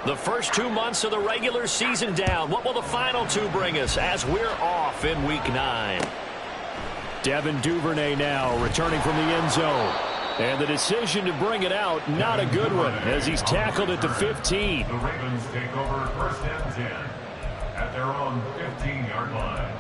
The first 2 months of the regular season down. What will the final two bring us as we're off in Week 9? Devin Duvernay now returning from the end zone. And the decision to bring it out, not a good one, as he's tackled at the 15. The Ravens take over first and 10 at their own 15-yard line.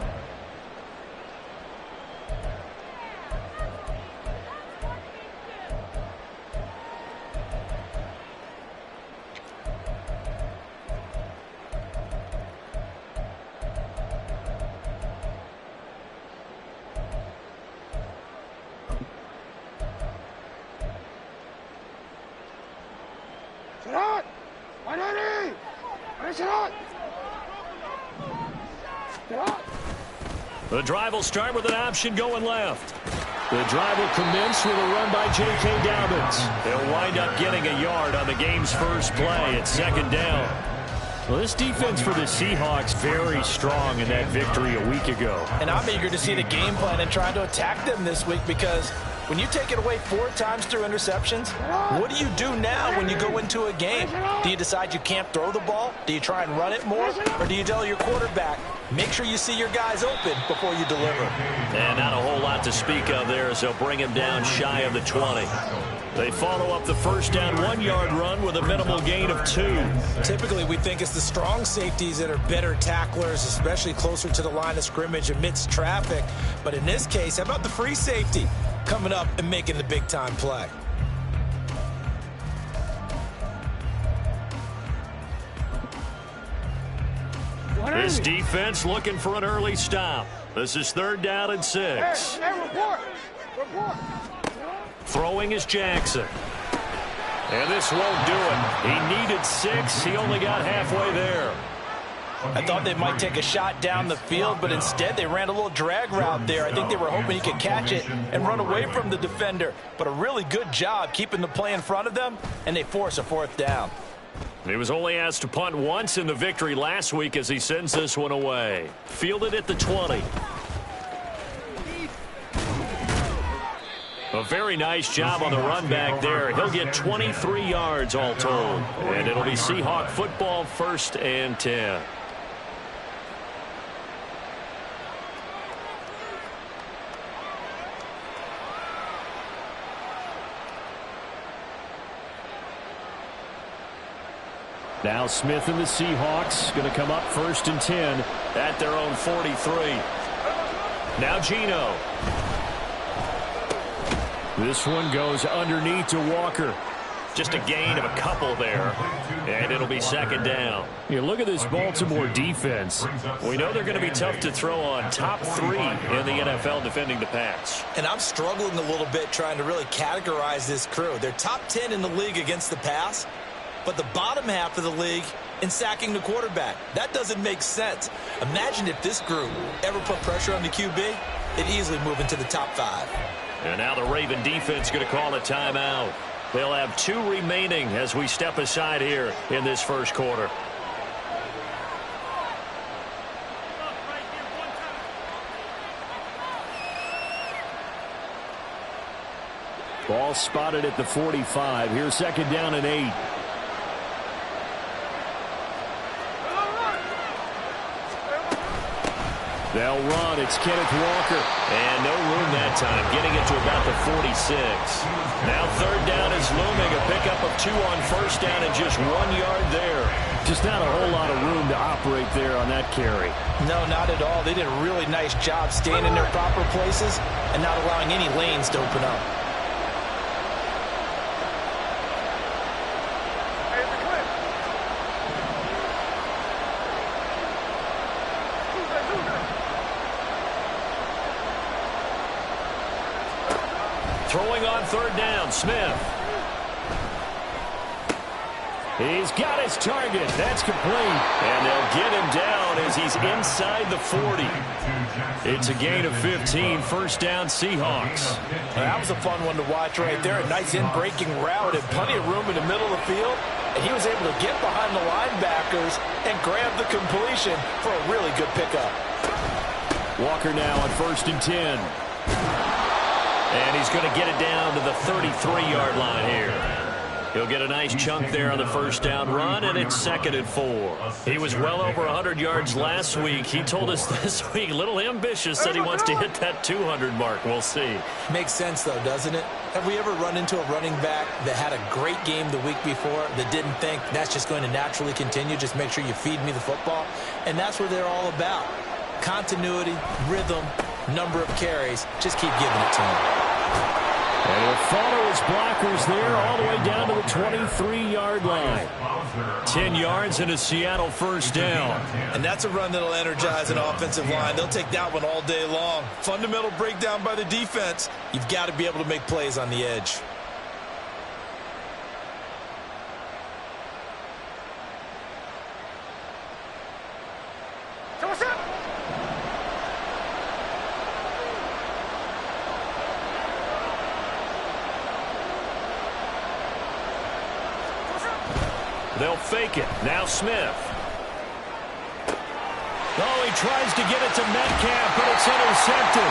The drive will start with an option going left. The drive will commence with a run by J.K. Dobbins. They'll wind up getting a yard on the game's first play at second down. Well, this defense for the Seahawks very strong in that victory a week ago. And I'm eager to see the game plan and trying to attack them this week, because when you take it away 4 times through interceptions, what do you do now when you go into a game? Do you decide you can't throw the ball? Do you try and run it more? Or do you tell your quarterback, make sure you see your guys open before you deliver? And not a whole lot to speak of there, as they'll bring him down shy of the 20. They follow up the first down 1-yard run with a minimal gain of 2. Typically, we think it's the strong safeties that are better tacklers, especially closer to the line of scrimmage amidst traffic. But in this case, how about the free safety coming up and making the big-time play? This defense looking for an early stop. This is 3rd down and 6. Hey, report. Throwing is Jackson. And this won't do it. He needed 6. He only got halfway there. I thought they might take a shot down the field, but instead they ran a little drag route there. I think they were hoping he could catch it and run away from the defender. But a really good job keeping the play in front of them, and they force a 4th down. He was only asked to punt once in the victory last week as he sends this one away. Fielded at the 20. A very nice job on the run back there. He'll get 23 yards all told. And it'll be Seahawk football, 1st and 10. Now Smith and the Seahawks going to come up 1st and 10 at their own 43. Now Geno. This one goes underneath to Walker. Just a gain of a couple there. And it'll be 2nd down. You look at this Baltimore defense. We know they're going to be tough to throw on. Top 3 in the NFL defending the pass. And I'm struggling a little bit trying to really categorize this crew. They're top 10 in the league against the pass, but the bottom half of the league in sacking the quarterback. That doesn't make sense. Imagine if this group ever put pressure on the QB, it'd easily move into the top 5. And now the Raven defense going to call a timeout. They'll have 2 remaining as we step aside here in this first quarter. Ball spotted at the 45. Here's 2nd down and 8. They'll run. It's Kenneth Walker. And no room that time, getting it to about the 46. Now 3rd down is looming. A pickup of 2 on 1st down and just 1 yard there. Just not a whole lot of room to operate there on that carry. No, not at all. They did a really nice job staying in their proper places and not allowing any lanes to open up. Throwing on 3rd down, Smith. He's got his target. That's complete. And they'll get him down as he's inside the 40. It's a gain of 15, 1st down Seahawks. That was a fun one to watch right there. A nice in-breaking route and plenty of room in the middle of the field. And he was able to get behind the linebackers and grab the completion for a really good pickup. Walker now on 1st and 10. And he's going to get it down to the 33-yard line here. He'll get a nice chunk there on the first down run, and it's 2nd and 4. He was well over 100 yards last week. He told us this week, a little ambitious, said he wants to hit that 200 mark. We'll see. Makes sense, though, doesn't it? Have we ever run into a running back that had a great game the week before that didn't think that's just going to naturally continue? Just make sure you feed me the football. And that's what they're all about. Continuity, rhythm, number of carries. Just keep giving it to him. And he'll follow his blockers there all the way down to the 23-yard line. 10 yards and a Seattle first down. And that's a run that'll energize an offensive line. They'll take that one all day long. Fundamental breakdown by the defense. You've got to be able to make plays on the edge. So what's up? They'll fake it. Now Smith. Oh, he tries to get it to Metcalf, but it's intercepted.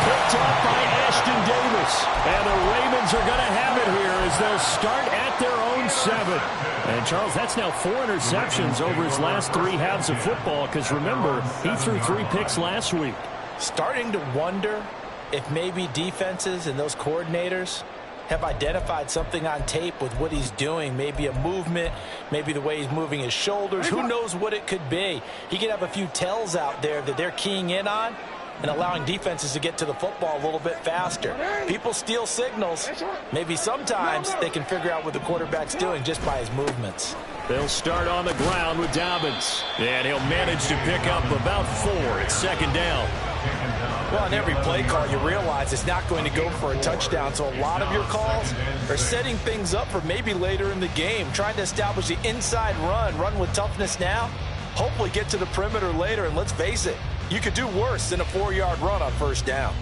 Picked up by Ashton Davis. And the Ravens are going to have it here as they'll start at their own 7. And, Charles, that's now 4 interceptions over his last 3 halves of football because, remember, he threw 3 picks last week. Starting to wonder if maybe defenses and those coordinators have identified something on tape with what he's doing. Maybe a movement, maybe the way he's moving his shoulders. Who knows what it could be? He could have a few tells out there that they're keying in on and allowing defenses to get to the football a little bit faster. People steal signals. Maybe sometimes they can figure out what the quarterback's doing just by his movements. They'll start on the ground with Dobbins. And he'll manage to pick up about 4. It's 2nd down. Well, on every play call, you realize it's not going to go for a touchdown. So a lot of your calls are setting things up for maybe later in the game, trying to establish the inside run with toughness now, hopefully get to the perimeter later. And let's face it, you could do worse than a 4-yard run on first down.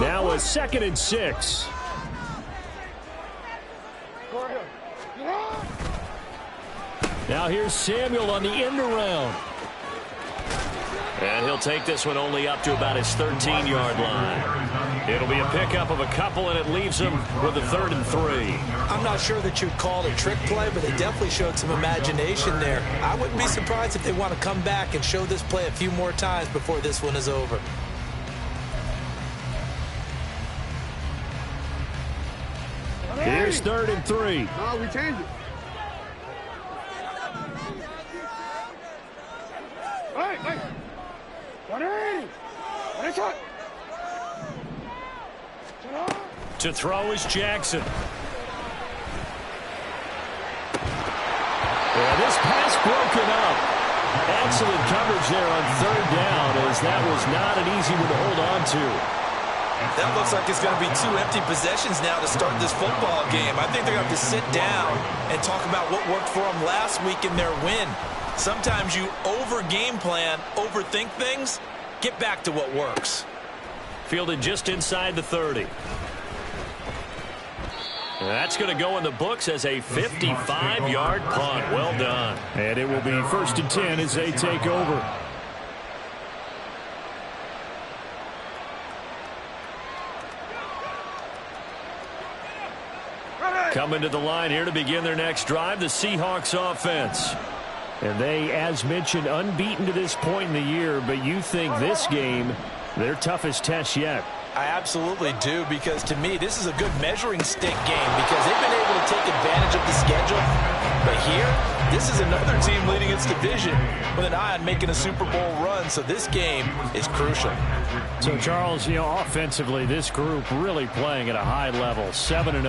Now a 2nd and 6. Now here's Samuel on the end around. And he'll take this one only up to about his 13-yard line. It'll be a pickup of a couple, and it leaves him with a 3rd and 3. I'm not sure that you'd call it a trick play, but they definitely showed some imagination there. I wouldn't be surprised if they want to come back and show this play a few more times before this one is over. Here's 3rd and 3. No, we changed it. Hey. 180. To throw is Jackson. Yeah, this pass broken up. Excellent coverage there on 3rd down, as that was not an easy one to hold on to. That looks like it's going to be 2 empty possessions now to start this football game. I think they're going to have to sit down and talk about what worked for them last week in their win. Sometimes you over-game plan, overthink things, get back to what works. Fielded just inside the 30. That's going to go in the books as a 55-yard punt. Well done. And it will be 1st and 10 as they take over. Coming to the line here to begin their next drive, the Seahawks offense. And they, as mentioned, unbeaten to this point in the year, but you think this game, their toughest test yet. I absolutely do, because to me, this is a good measuring stick game because they've been able to take advantage of the schedule. But here, this is another team leading its division with an eye on making a Super Bowl run, so this game is crucial. So, Charles, offensively, this group really playing at a high level, 7-0.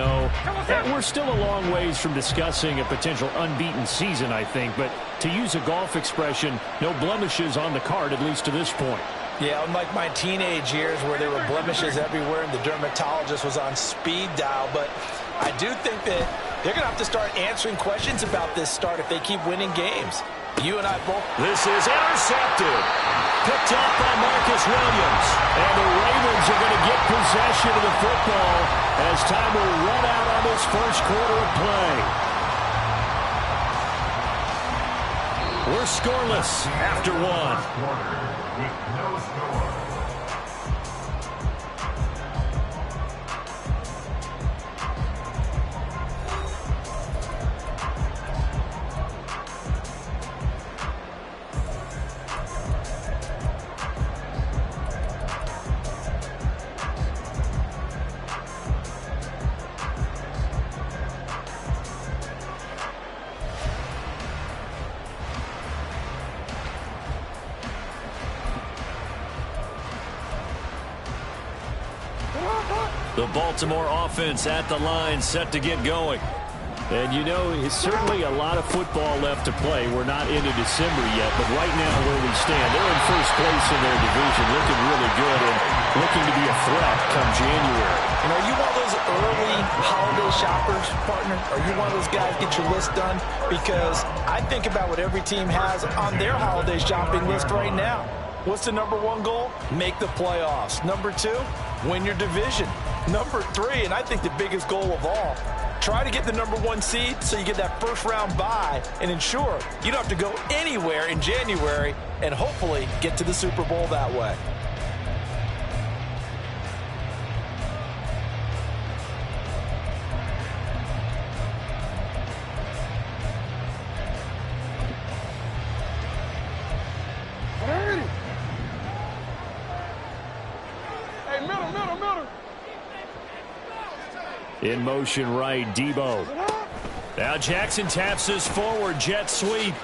And we're still a long ways from discussing a potential unbeaten season, I think. But to use a golf expression, no blemishes on the card, at least to this point. Yeah, unlike my teenage years where there were blemishes everywhere and the dermatologist was on speed dial. But I do think that they're going to have to start answering questions about this start if they keep winning games. You and I both. This is intercepted. Picked up by Marcus Williams. And the Ravens are going to get possession of the football as time will run out on this first quarter of play. We're scoreless after one. Quarter with no score. The Baltimore offense at the line, set to get going. And you know, it's certainly a lot of football left to play. We're not into December yet, but right now where we stand, they're in first place in their division, looking really good and looking to be a threat come January. And are you one of those early holiday shoppers, partner? Are you one of those guys get your list done? Because I think about what every team has on their holiday shopping list right now. What's the number one goal? Make the playoffs. Number two, win your division. Number three, and I think the biggest goal of all, try to get the number one seed so you get that first round bye and ensure you don't have to go anywhere in January and hopefully get to the Super Bowl that way. In motion right, Debo. Now Jackson taps this forward jet sweep.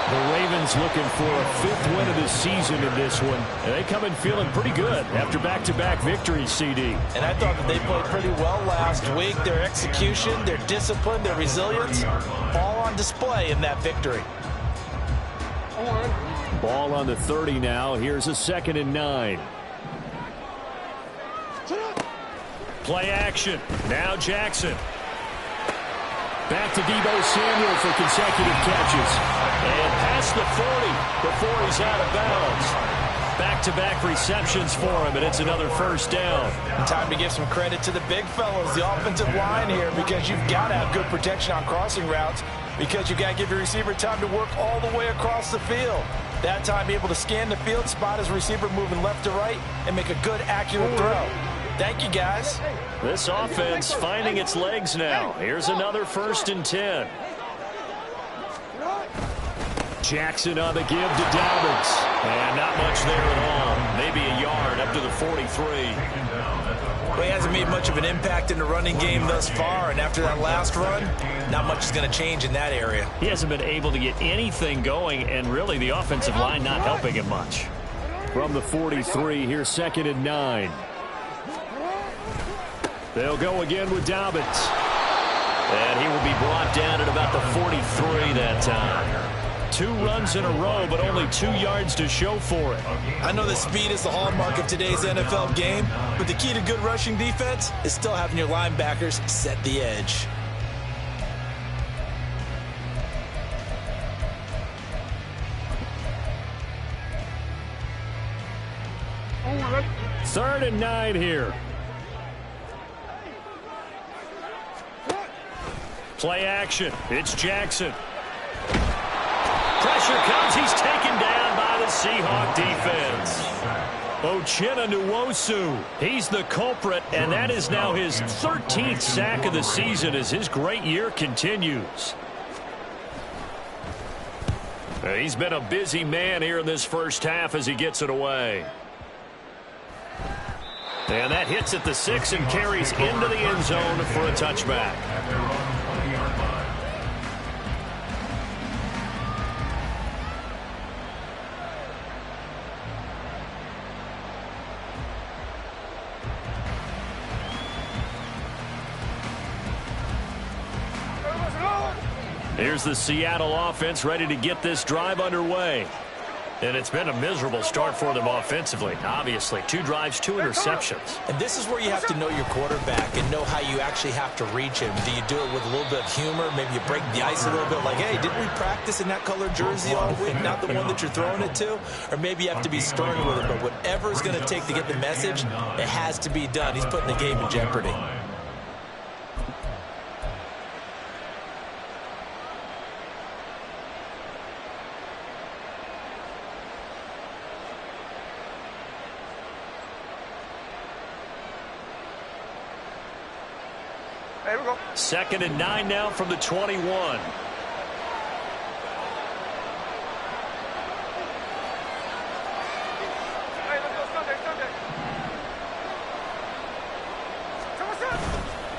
The Ravens looking for a fifth win of the season in this one. And they come in feeling pretty good after back-to-back victories, CD. And I thought that they played pretty well last week. Their execution, their discipline, their resilience, all on display in that victory. Ball on the 30 now. Here's a 2nd and 9. Play action. Now Jackson. Back to Debo Samuel for consecutive catches. And past the 40 before he's out of bounds. Back-to-back receptions for him, and it's another first down. Time to give some credit to the big fellas, the offensive line here, because you've got to have good protection on crossing routes, because you've got to give your receiver time to work all the way across the field. That time, able to scan the field, spot his receiver moving left to right, and make a good, accurate throw. Thank you, guys. This offense finding its legs now. Here's another 1st and 10. Jackson on the give to Dobbins. And not much there at all. Maybe a yard up to the 43. Well, he hasn't made much of an impact in the running game thus far, and after that last run, not much is going to change in that area. He hasn't been able to get anything going, and really the offensive line not helping him much. From the 43, here's 2nd and 9. They'll go again with Dobbins. And he will be brought down at about the 43 that time. 2 runs in a row, but only 2 yards to show for it. I know that speed is the hallmark of today's NFL game, but the key to good rushing defense is still having your linebackers set the edge. Third and 9 here. Play action. It's Jackson. Pressure comes. He's taken down by the Seahawk defense. Uchenna Nwosu. He's the culprit, and that is now his 13th sack of the season as his great year continues. He's been a busy man here in this first half as he gets it away. And that hits at the 6 and carries into the end zone for a touchback. Here's the Seattle offense ready to get this drive underway. And it's been a miserable start for them offensively. Obviously, 2 drives, 2 interceptions. And this is where you have to know your quarterback and know how you actually have to reach him. Do you do it with a little bit of humor? Maybe you break the ice a little bit like, hey, didn't we practice in that color jersey all week? Not the one that you're throwing it to? Or maybe you have to be stern with him. But whatever it's going to take to get the message, it has to be done. He's putting the game in jeopardy. There we go. 2nd and 9 now from the 21. Hey, let's go Sunday.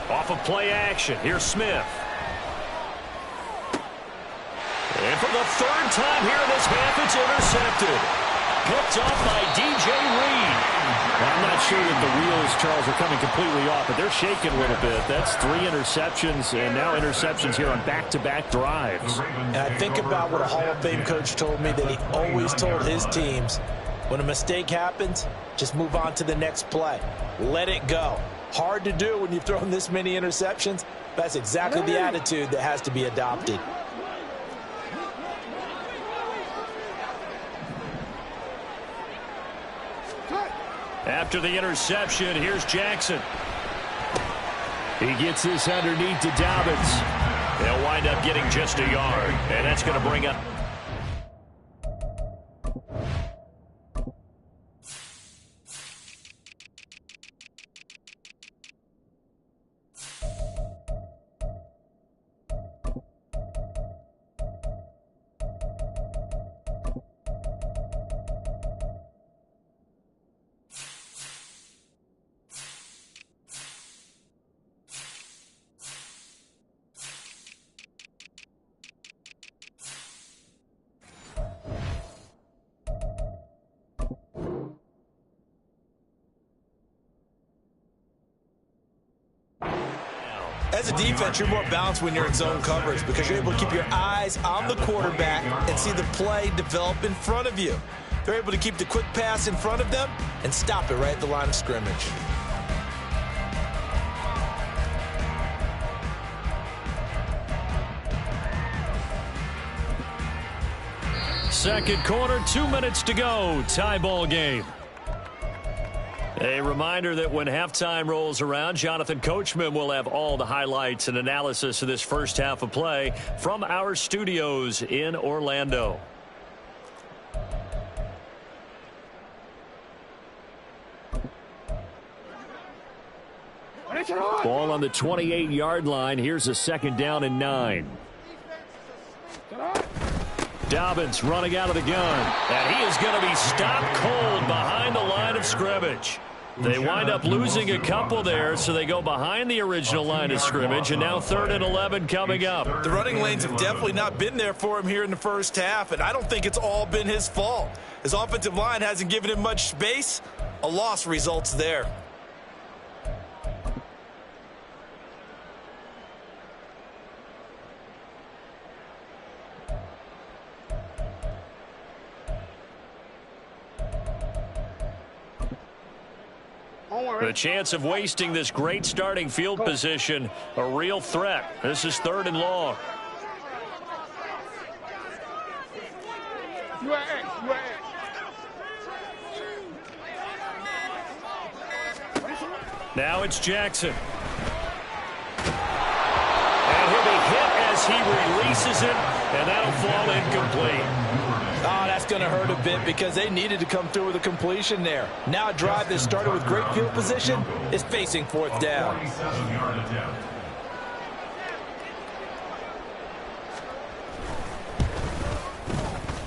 Off of play action. Here's Smith. And for the 3rd time here in this half, it's intercepted. Picked off by DJ Reed. Well, I'm not sure that the wheels, Charles, are coming completely off, but they're shaking a little bit. That's 3 interceptions, and now interceptions here on back-to-back drives. And I think about what a Hall of Fame coach told me that he always told his teams, when a mistake happens, just move on to the next play. Let it go. Hard to do when you've thrown this many interceptions. That's exactly the attitude that has to be adopted. After the interception, here's Jackson. He gets this underneath to Dobbins. They'll wind up getting just a yard, and that's going to bring up. As a defense, you're more balanced when you're in zone coverage because you're able to keep your eyes on the quarterback and see the play develop in front of you. They're able to keep the quick pass in front of them and stop it right at the line of scrimmage. Second quarter, 2 minutes to go. Tie ball game. A reminder that when halftime rolls around, Jonathan Coachman will have all the highlights and analysis of this first half of play from our studios in Orlando. Ball on the 28-yard line. Here's a 2nd down and 9. Dobbins running out of the gun, and he is going to be stopped cold behind the line of scrimmage. They wind up losing a couple there, so they go behind the original line of scrimmage, and now 3rd and 11 coming up. The running lanes have definitely not been there for him here in the first half, and I don't think it's all been his fault. His offensive line hasn't given him much space. A loss results there. The chance of wasting this great starting field position, a real threat. This is 3rd and long. Now it's Jackson. And he'll be hit as he releases it, and that'll fall incomplete. Oh, that's going to hurt a bit because they needed to come through with a completion there. Now a drive that started with great field position is facing 4th down. 47-yard attempt.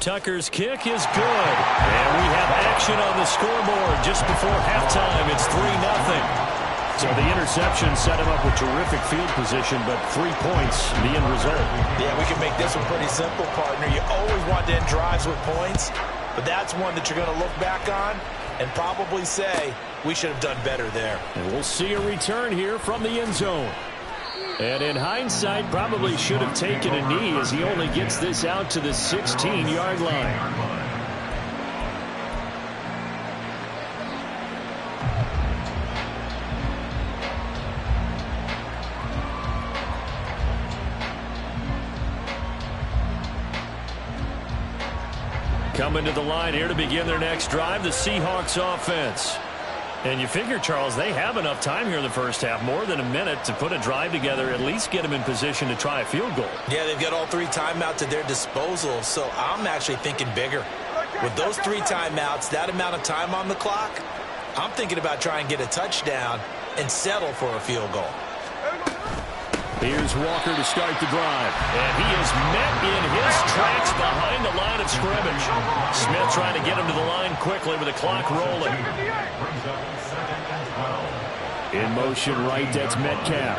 Tucker's kick is good. And we have action on the scoreboard just before halftime. It's 3-0. So the interception set him up with terrific field position, but 3 points, the end result. Yeah, we can make this one pretty simple, partner. You always want to end drives with points, but that's one that you're going to look back on and probably say, we should have done better there. And we'll see a return here from the end zone. And in hindsight, probably should have taken a knee as he only gets this out to the 16-yard line. Coming to the line here to begin their next drive, the Seahawks offense. And you figure, Charles, they have enough time here in the first half, more than a minute, to put a drive together, at least get them in position to try a field goal. Yeah, they've got all 3 timeouts at their disposal, so I'm actually thinking bigger. With those 3 timeouts, that amount of time on the clock, I'm thinking about trying to get a touchdown and settle for a field goal. Here's Walker to start the drive. And he is met in his tracks behind the line of scrimmage. Smith trying to get him to the line quickly with the clock rolling. In motion right, that's Metcalf.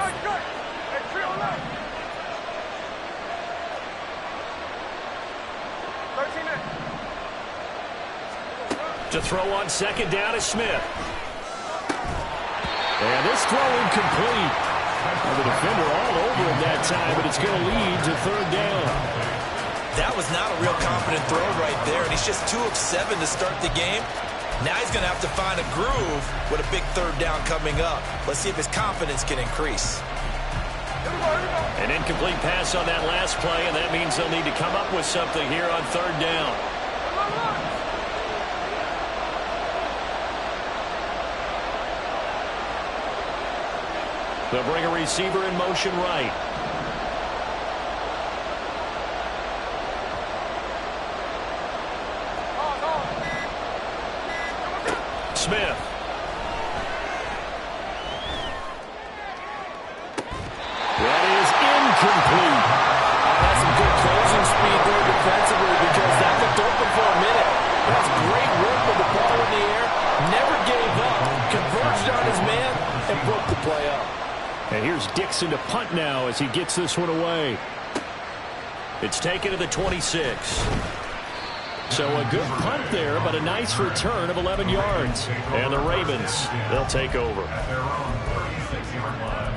To throw on second down is Smith. And this throw incomplete. The defender all over him that time, but it's going to lead to third down. That was not a real confident throw right there, and he's just 2 of 7 to start the game. Now he's going to have to find a groove with a big third down coming up. Let's see if his confidence can increase. An incomplete pass on that last play, and that means they'll need to come up with something here on third down. They'll bring a receiver in motion right. Smith. That is incomplete. That's some good closing speed there defensively because that looked open for a minute. That's great work with the ball in the air. Never gave up. Converged on his man and broke the play up. And here's Dixon to punt now as he gets this one away. It's taken to the 26. So a good punt there, but a nice return of 11 yards. And the Ravens, they'll take over. At their own 36-yard line.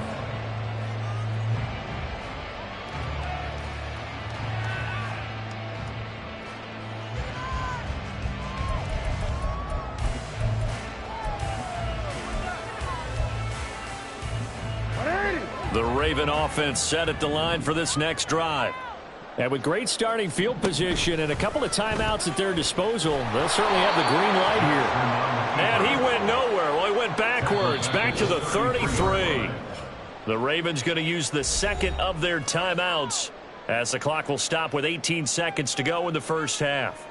The Raven offense set at the line for this next drive. And with great starting field position and a couple of timeouts at their disposal, they'll certainly have the green light here. And he went nowhere. Well, he went backwards, back to the 33. The Ravens going to use the second of their timeouts as the clock will stop with 18 seconds to go in the first half.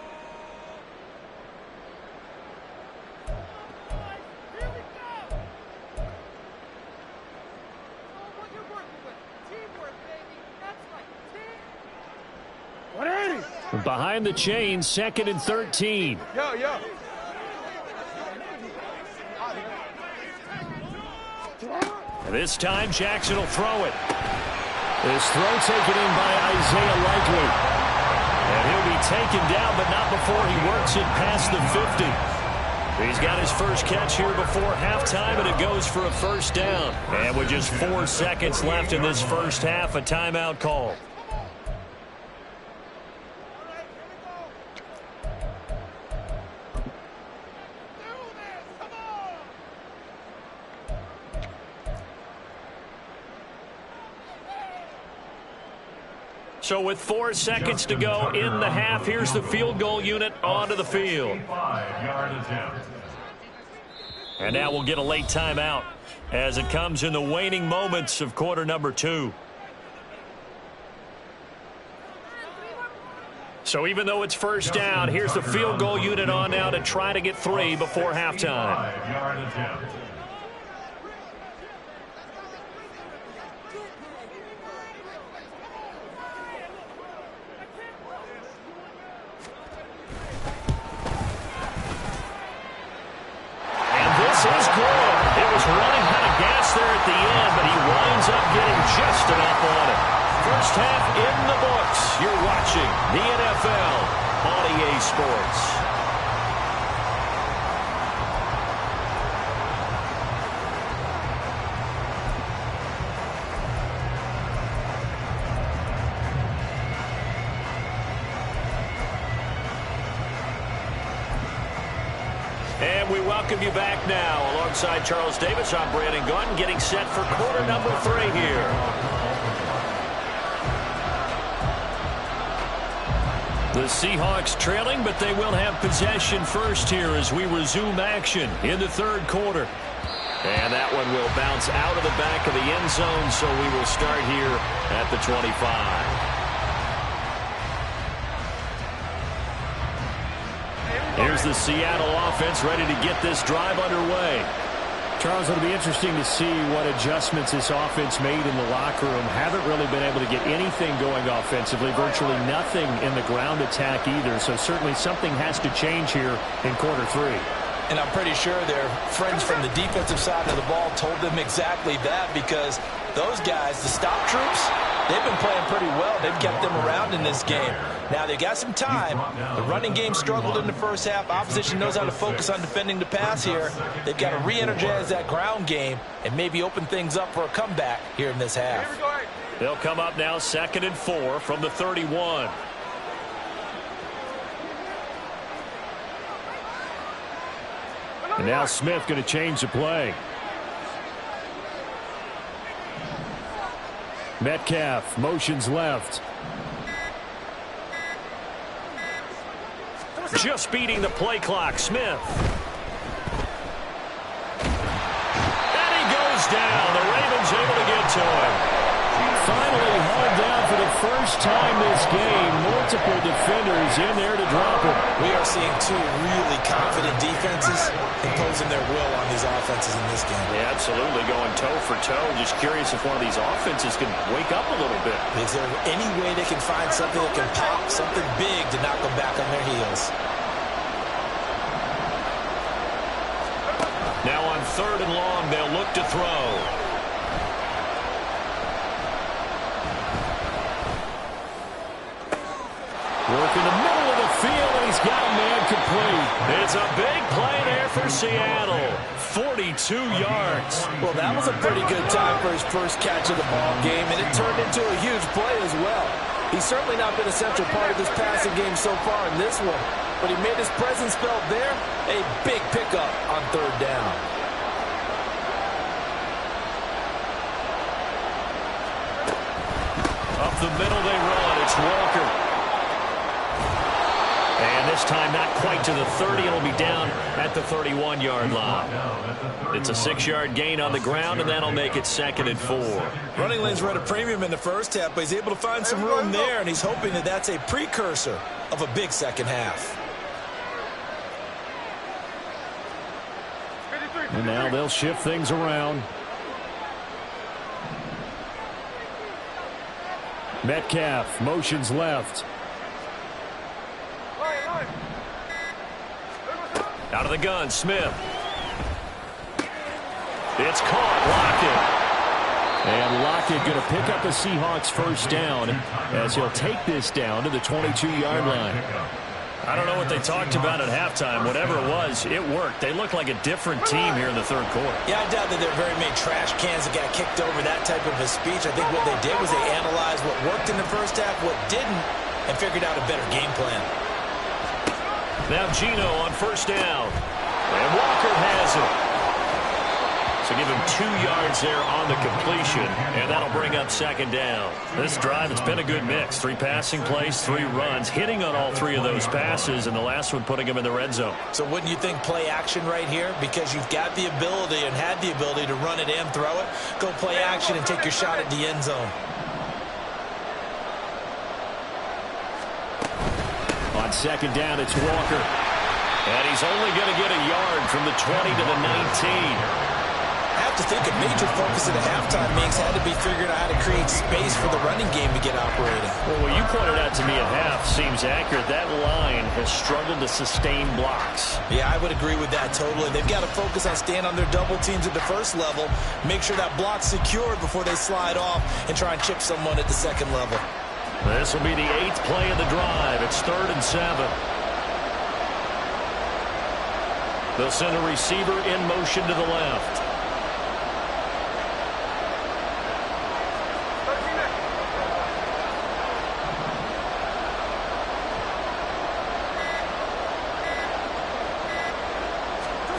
Behind the chain, 2nd and 13. Yo. This time, Jackson will throw it. This throw taken in by Isaiah Likely. And he'll be taken down, but not before he works it past the 50. He's got his first catch here before halftime, and it goes for a first down. And with just 4 seconds left in this first half, a timeout call. So with 4 seconds to go in the half, here's the field goal unit onto the field. 5-yard attempt. And now we'll get a late timeout as it comes in the waning moments of quarter number 2. So even though it's first down, here's the field goal unit on now to try to get 3 before halftime. 5-yard attempt. Is good. It was running out of gas there at the end, but he winds up getting just enough on it. First half in the books. You're watching the NFL on EA Sports. And we welcome you back now. Alongside Charles Davis, I'm Brandon Gunn, getting set for quarter number 3 here. The Seahawks trailing, but they will have possession first here as we resume action in the third quarter. And that one will bounce out of the back of the end zone, so we will start here at the 25. Here's the Seattle offense ready to get this drive underway. Charles, it'll be interesting to see what adjustments this offense made in the locker room. Haven't really been able to get anything going offensively, virtually nothing in the ground attack either. So certainly something has to change here in quarter three. And I'm pretty sure their friends from the defensive side of the ball told them exactly that, because those guys, the stop troops, they've been playing pretty well. They've kept them around in this game. Now, they got some time. The running game struggled in the first half. Opposition knows how to focus on defending the pass here. They've got to re-energize that ground game and maybe open things up for a comeback here in this half. They'll come up now 2nd and 4 from the 31. And now Smith going to change the play. Metcalf motions left. Just beating the play clock, Smith. And he goes down. The Ravens able to get to him. Finally hauled down for the first time this game. Multiple defenders in there to drop him. We are seeing two really confident defenses imposing their will on these offenses in this game. Yeah, absolutely, going toe for toe. Just curious if one of these offenses can wake up a little bit. Is there any way they can find something that can pop, something big to knock them back on their heels? Now on 3rd and long, they'll look to throw. Work in the middle of the field, and he's got a man complete. It's a big play there for Seattle. 42 yards. Well, that was a pretty good time for his first catch of the ball game, and it turned into a huge play as well. He's certainly not been a central part of this passing game so far in this one, but he made his presence felt there. A big pickup on 3rd down. Up the middle they run. It's Walker. And this time not quite to the 30. It'll be down at the 31-yard line. It's a 6-yard gain on the ground, and that'll make it 2nd and 4. Running lanes were at a premium in the first half, but he's able to find some room there, and he's hoping that that's a precursor of a big second half. And now they'll shift things around. Metcalf motions left. Out of the gun, Smith. It's caught. Lockett. And Lockett going to pick up the Seahawks first down as he'll take this down to the 22-yard line. I don't know what they talked about at halftime. Whatever it was, it worked. They look like a different team here in the third quarter. Yeah, I doubt that there are very many trash cans that got kicked over that type of a speech. I think what they did was they analyzed what worked in the first half, what didn't, and figured out a better game plan. Now Geno on first down. And Walker has it. So give him 2 yards there on the completion, and that'll bring up 2nd down. This drive, it's been a good mix. 3 passing plays, 3 runs, hitting on all 3 of those passes, and the last one putting him in the red zone. So wouldn't you think play action right here? Because you've got the ability and had the ability to run it and throw it. Go play action and take your shot at the end zone. On 2nd down, it's Walker. And he's only going to get a yard from the 20 to the 19. I have to think a major focus at the halftime means had to be figuring out how to create space for the running game to get operating. Well, what you pointed out to me at half seems accurate. That line has struggled to sustain blocks. Yeah, I would agree with that totally. They've got to focus on staying on their double teams at the first level, make sure that block's secured before they slide off and try and chip someone at the second level. This will be the 8th play of the drive. It's 3rd and 7. They'll send a receiver in motion to the left.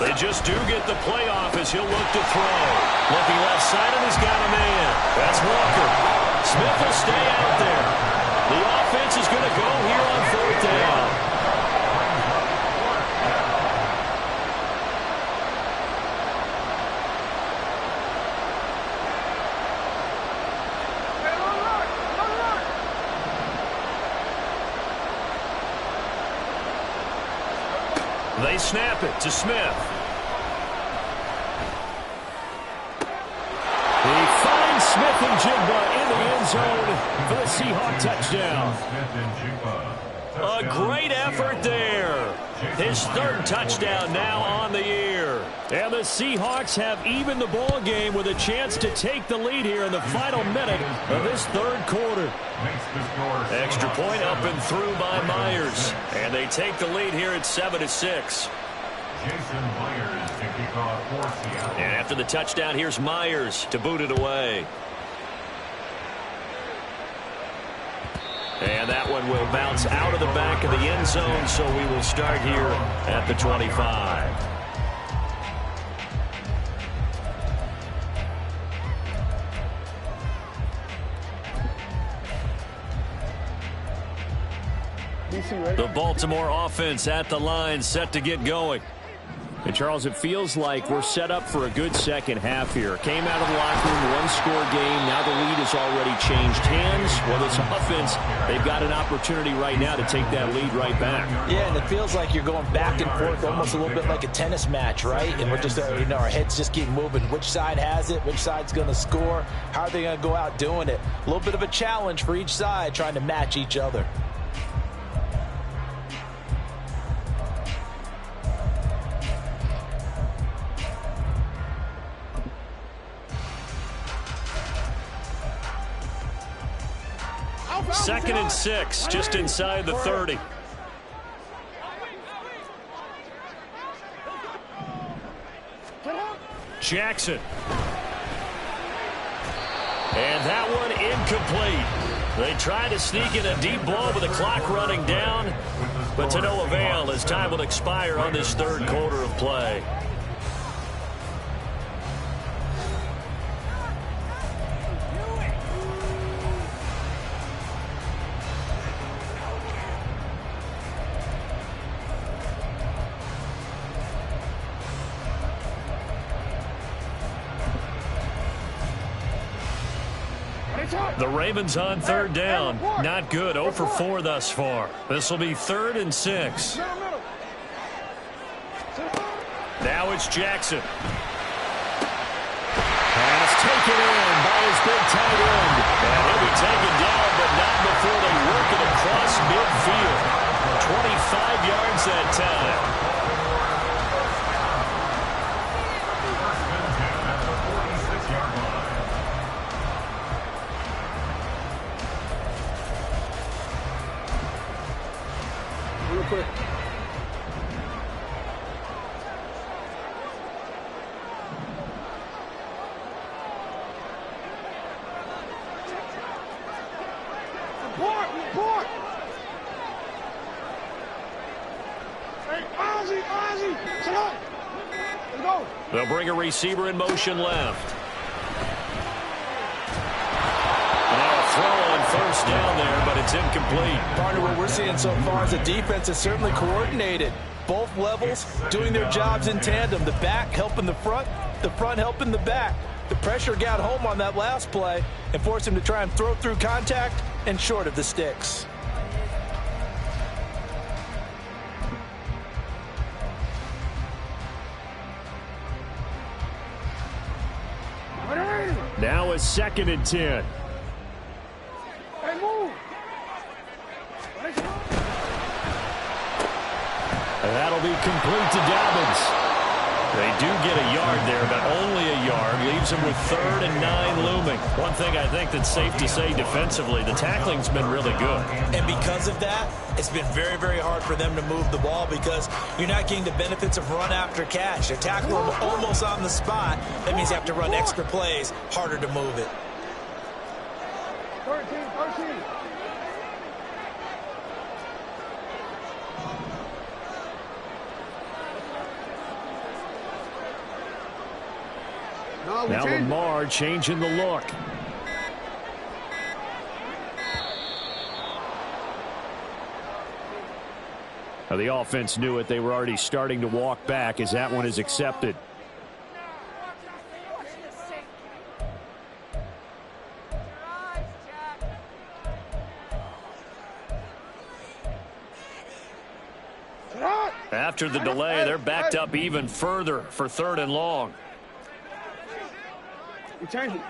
They just do get the play off as he'll look to throw. Looking left side, and he's got a man. That's Walker. Smith will stay out there. The offense is is going to go here on 4th down. They snap it to Smith. He finds Smith and Jigba in the end zone for the Seahawk touchdown. A great effort there. His 3rd touchdown now on the year. And the Seahawks have evened the ball game with a chance to take the lead here in the final minute of this 3rd quarter. Extra point up and through by Myers. And they take the lead here at 7-6. And after the touchdown, here's Myers to boot it away. And that one will bounce out of the back of the end zone, so we will start here at the 25. The Baltimore offense at the line, set to get going. And, Charles, it feels like we're set up for a good second half here. Came out of the locker room, one-score game. Now the lead has already changed hands. Well, this offense, they've got an opportunity right now to take that lead right back. Yeah, and it feels like you're going back and forth almost a little bit like a tennis match, right? And we're just, our heads just keep moving. Which side has it? Which side's going to score? How are they going to go out doing it? A little bit of a challenge for each side trying to match each other. Second and 6, just inside the 30. Jackson. And that one incomplete. They try to sneak in a deep ball with the clock running down, but to no avail as time will expire on this 3rd quarter of play. The Ravens on 3rd down. Not good. 0 for 4 thus far. This will be 3rd and 6. Now it's Jackson. Pass taken in by his big tight end. And he'll be taken down, but not before they work it across midfield. 25 yards that time. Quick. Report! Hey, Ozzie! Sit up! Let's go! They'll bring a receiver in motion left. Throw on 1st down there, but it's incomplete. Partner, what we're seeing so far is the defense is certainly coordinated. Both levels doing their jobs in tandem. The back helping the front helping the back. The pressure got home on that last play and forced him to try and throw through contact and short of the sticks. Now a 2nd and 10. That'll be complete to Dobbins. They do get a yard there, but only a yard. Leaves them with 3rd and 9 looming. One thing I think that's safe to say defensively, the tackling's been really good. And because of that, it's been very, very hard for them to move the ball because you're not getting the benefits of run after catch. They're tackling them almost on the spot. That means you have to run extra plays, harder to move it. 13. Now Lamar changing the look. Now, the offense knew it. They were already starting to walk back as that one is accepted. After the delay, they're backed up even further for 3rd and long. You change it.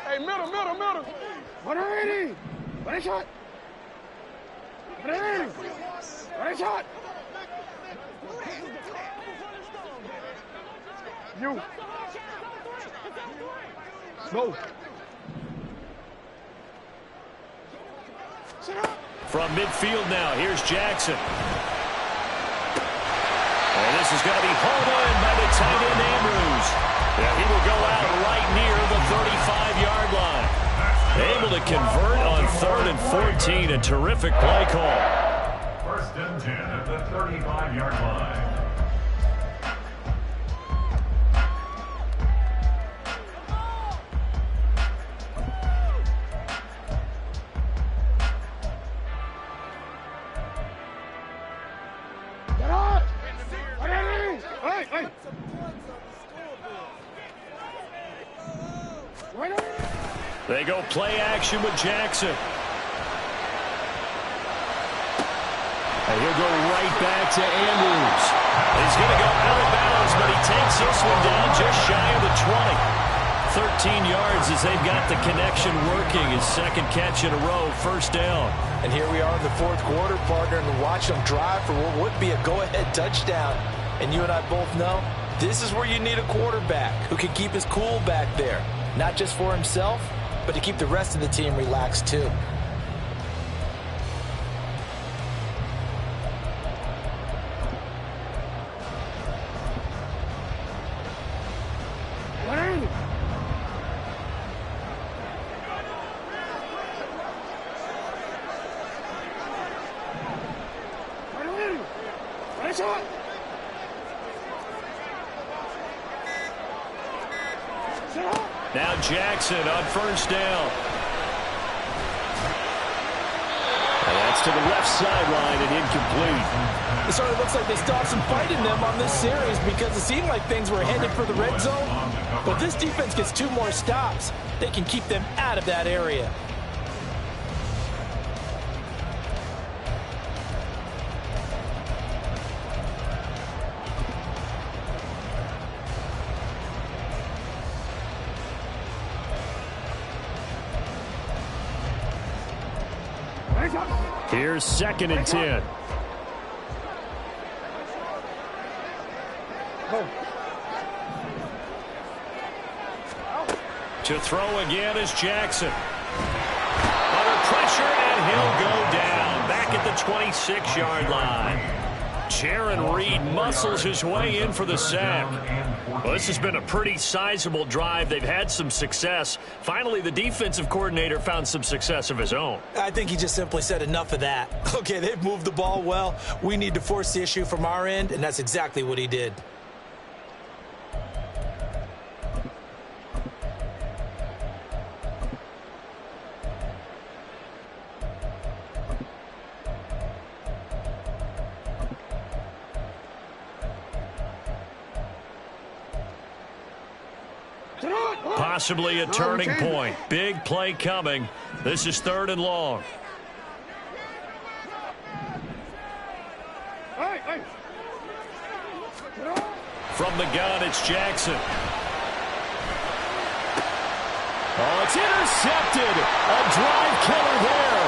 Hey, middle. What are you? What a shot. What are you? What a shot. You. Go. From midfield now, here's Jackson. And this is going to be hauled in by the tight end Andrews. Yeah, he will go out right near the 35-yard line. Able to convert on 3rd and 14. A terrific play call. 1st and 10 at the 35-yard line. They go play action with Jackson. And he'll go right back to Andrews. He's going to go out of bounds, but he takes this one down just shy of the 20. 13 yards as they've got the connection working. His 2nd catch in a row, 1st down. And here we are in the 4th quarter, partner, and watch them drive for what would be a go-ahead touchdown. And you and I both know this is where you need a quarterback who can keep his cool back there. Not just for himself, but to keep the rest of the team relaxed too. Now Jackson on 1st down. And that's to the left sideline and incomplete. It sort of looks like they still have some fight in them on this series because it seemed like things were headed for the red zone. But this defense gets 2 more stops. They can keep them out of that area. Here's 2nd and 10. To throw again is Jackson. Under pressure, and he'll go down. Back at the 26-yard line. Jaron Reed muscles his way in for the sack. Well, this has been a pretty sizable drive. They've had some success. Finally, the defensive coordinator found some success of his own. I think he just simply said enough of that. Okay, they've moved the ball well. We need to force the issue from our end, and that's exactly what he did. Possibly a turning point. Big play coming. This is 3rd and long. From the gun, it's Jackson. Oh, it's intercepted. A drive killer there.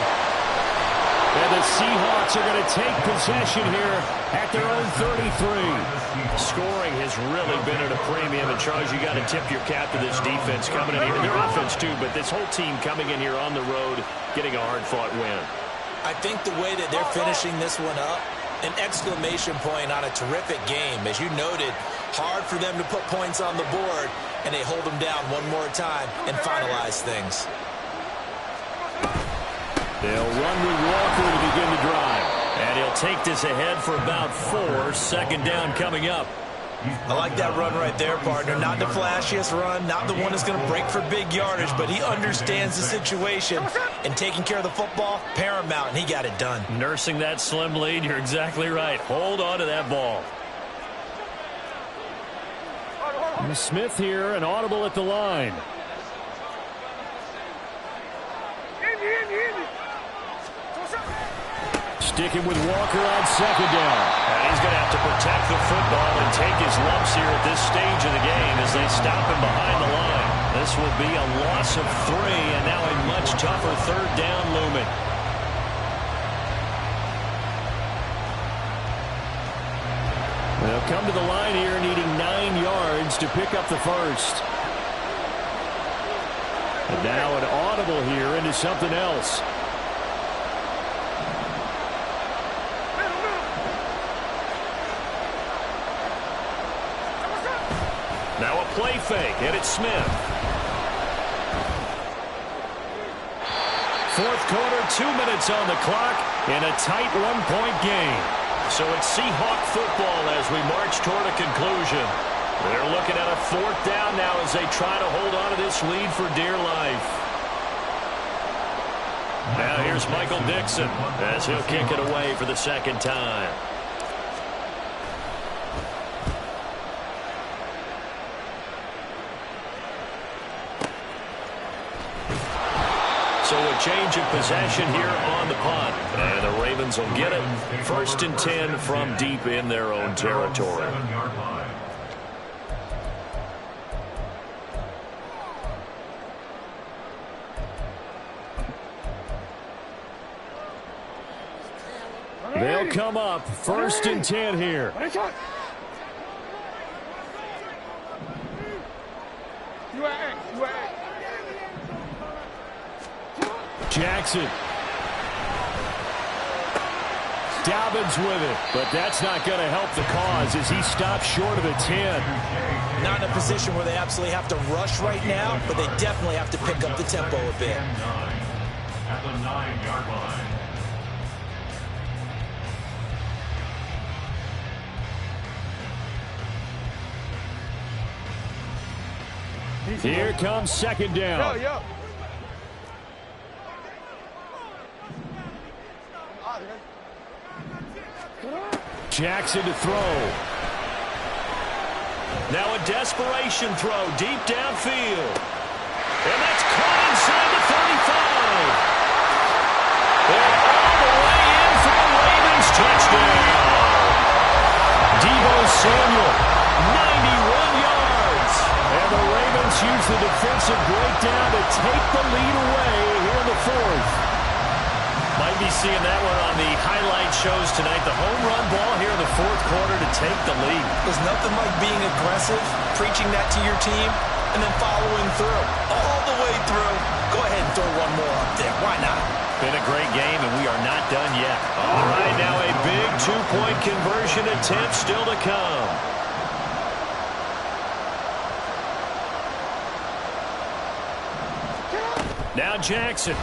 And the Seahawks are going to take possession here at their own 33. Scoring has really been at a premium. And, Charles, you got to tip your cap to this defense coming in here. Their offense, too, but this whole team coming in here on the road, getting a hard-fought win. I think the way that they're finishing this one up, an exclamation point on a terrific game. As you noted, hard for them to put points on the board, and they hold them down one more time and finalize things. They'll run with Walker to begin the drive. And he'll take this ahead for about 4. 2nd down coming up. I like that run right there, partner. Not the flashiest run, not the one that's going to break for big yardage, but he understands the situation, and taking care of the football, paramount, and he got it done. Nursing that slim lead, you're exactly right. Hold on to that ball. Smith here, an audible at the line. Sticking with Walker on second down. And he's going to have to protect the football and take his lumps here at this stage of the game as they stop him behind the line. This will be a loss of 3, and now a much tougher third down looming. They'll come to the line here needing 9 yards to pick up the first. And now an audible here into something else. Now a play fake, and it's Smith. Fourth quarter, 2 minutes on the clock, in a tight 1-point game. So it's Seahawk football as we march toward a conclusion. They're looking at a 4th down now as they try to hold on to this lead for dear life. Now here's Michael Dixon as he'll kick it away for the second time. So a change of possession here on the punt. And the Ravens will get it. 1st and 10 from deep in their own territory. They'll come up 1st and 10 here. Jackson. Dobbins with it, but that's not going to help the cause as he stops short of the 10. Not in a position where they absolutely have to rush right now, but they definitely have to pick up the tempo a bit. At the 9-yard line. Here comes second down. Jackson to throw. Now a desperation throw deep downfield. And that's caught inside the 35. And all the way in for the Ravens touchdown. Deebo Samuel, 91 yards. And the Ravens use the defensive breakdown to take the lead away here in the 4th. Might be seeing that one on the highlight shows tonight. The home run ball here in the 4th quarter to take the lead. There's nothing like being aggressive, preaching that to your team, and then following through. All the way through. Go ahead and throw one more up there. Why not? Been a great game, and we are not done yet. All right, now a big 2-point conversion attempt still to come. Now Jackson.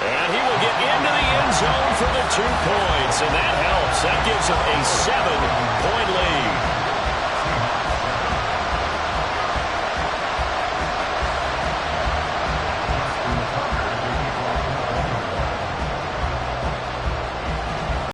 And he will get into the end zone for the 2 points, and that helps. That gives him a 7-point lead.